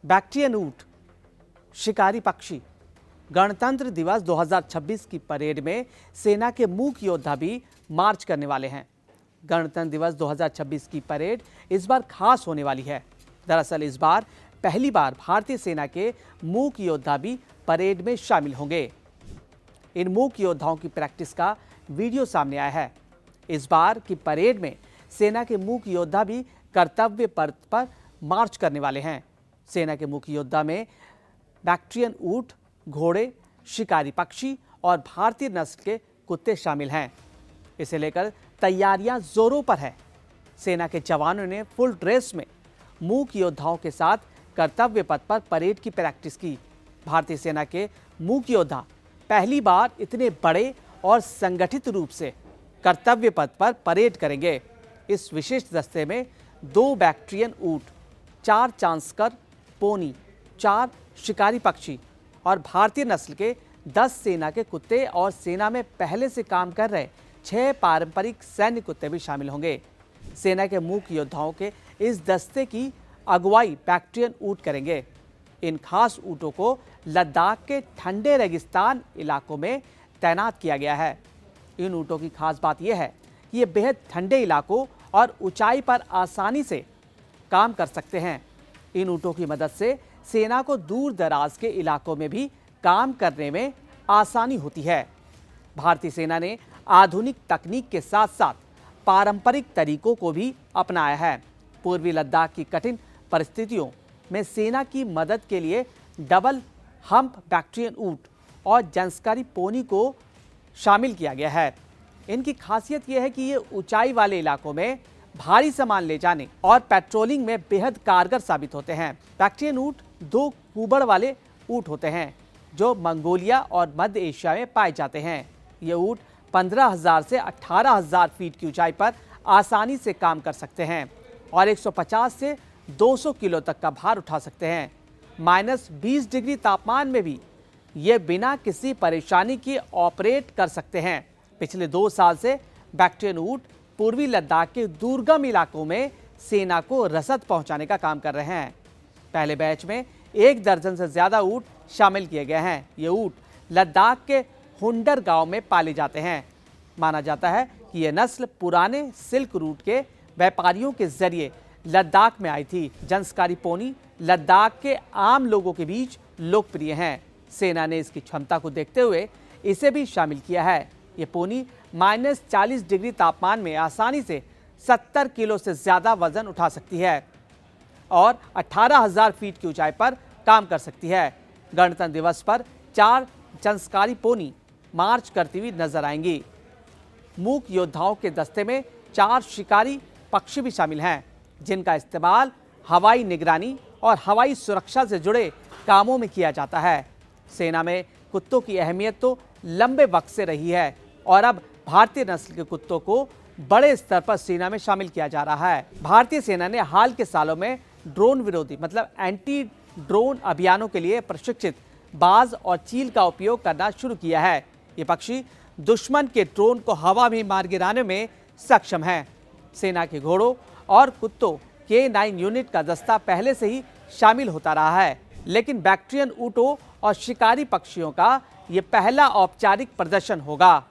Bactrian ऊंट, शिकारी पक्षी। गणतंत्र दिवस 2026 की परेड में सेना के मूक योद्धा भी मार्च करने वाले हैं। गणतंत्र दिवस 2026 की परेड इस बार खास होने वाली है। दरअसल इस बार पहली बार भारतीय सेना के मूक योद्धा भी परेड में शामिल होंगे। इन मूक योद्धाओं की प्रैक्टिस का वीडियो सामने आया है। इस बार की परेड में सेना के मूक योद्धा भी कर्तव्य पथ पर मार्च करने वाले हैं। सेना के मूक योद्धा में बैक्ट्रियन ऊंट, घोड़े, शिकारी पक्षी और भारतीय नस्ल के कुत्ते शामिल हैं। इसे लेकर तैयारियां जोरों पर है। सेना के जवानों ने फुल ड्रेस में मूक योद्धाओं के साथ कर्तव्य पथ पर परेड की प्रैक्टिस की। भारतीय सेना के मूक योद्धा पहली बार इतने बड़े और संगठित रूप से कर्तव्य पथ पर परेड करेंगे। इस विशेष दस्ते में 2 बैक्ट्रियन ऊंट, 4 चांसकर पोनी, 4 शिकारी पक्षी और भारतीय नस्ल के 10 सेना के कुत्ते और सेना में पहले से काम कर रहे 6 पारंपरिक सैन्य कुत्ते भी शामिल होंगे। सेना के मूक योद्धाओं के इस दस्ते की अगुवाई बैक्ट्रियन ऊंट करेंगे। इन खास ऊंटों को लद्दाख के ठंडे रेगिस्तान इलाकों में तैनात किया गया है। इन ऊंटों की खास बात यह है कि ये बेहद ठंडे इलाकों और ऊंचाई पर आसानी से काम कर सकते हैं। इन ऊंटों की मदद से सेना को दूर दराज के इलाकों में भी काम करने में आसानी होती है। भारतीय सेना ने आधुनिक तकनीक के साथ साथ पारंपरिक तरीकों को भी अपनाया है। पूर्वी लद्दाख की कठिन परिस्थितियों में सेना की मदद के लिए डबल हम्प बैक्ट्रियन ऊंट और जंस्कारी पोनी को शामिल किया गया है। इनकी खासियत यह है कि ये ऊंचाई वाले इलाकों में भारी सामान ले जाने और पेट्रोलिंग में बेहद कारगर साबित होते हैं। बैक्ट्रियन ऊंट 2 कुबड़ वाले ऊंट होते हैं जो मंगोलिया और मध्य एशिया में पाए जाते हैं। ये ऊंट 15,000 से 18,000 फीट की ऊंचाई पर आसानी से काम कर सकते हैं और 150 से 200 किलो तक का भार उठा सकते हैं। -20 डिग्री तापमान में भी ये बिना किसी परेशानी के ऑपरेट कर सकते हैं। पिछले 2 साल से बैक्ट्रियन ऊंट पूर्वी लद्दाख के दुर्गम इलाकों में सेना को रसद पहुंचाने का काम कर रहे हैं। पहले बैच में 1 दर्जन से ज्यादा ऊंट शामिल किए गए हैं। ये ऊंट लद्दाख के हुंडर गांव में पाले जाते हैं। माना जाता है कि यह नस्ल पुराने सिल्क रूट के व्यापारियों के जरिए लद्दाख में आई थी। जंस्कारी पोनी लद्दाख के आम लोगों के बीच लोकप्रिय हैं। सेना ने इसकी क्षमता को देखते हुए इसे भी शामिल किया है। ये पोनी -40 डिग्री तापमान में आसानी से 70 किलो से ज्यादा वजन उठा सकती है और 18,000 फीट की ऊंचाई पर काम कर सकती है। गणतंत्र दिवस पर 4 जंस्कारी पोनी मार्च करती हुई नजर आएंगी। मूक योद्धाओं के दस्ते में 4 शिकारी पक्षी भी शामिल हैं जिनका इस्तेमाल हवाई निगरानी और हवाई सुरक्षा से जुड़े कामों में किया जाता है। सेना में कुत्तों की अहमियत तो लंबे वक्त से रही है और अब भारतीय नस्ल के कुत्तों को बड़े स्तर पर सेना में शामिल किया जा रहा है। भारतीय सेना ने हाल के सालों में ड्रोन विरोधी मतलब एंटी ड्रोन अभियानों के लिए प्रशिक्षित बाज और चील का उपयोग करना शुरू किया है। ये पक्षी दुश्मन के ड्रोन को हवा में मार गिराने में सक्षम हैं। सेना के घोड़ों और कुत्तों K9 यूनिट का दस्ता पहले से ही शामिल होता रहा है, लेकिन बैक्ट्रियन ऊंटों और शिकारी पक्षियों का ये पहला औपचारिक प्रदर्शन होगा।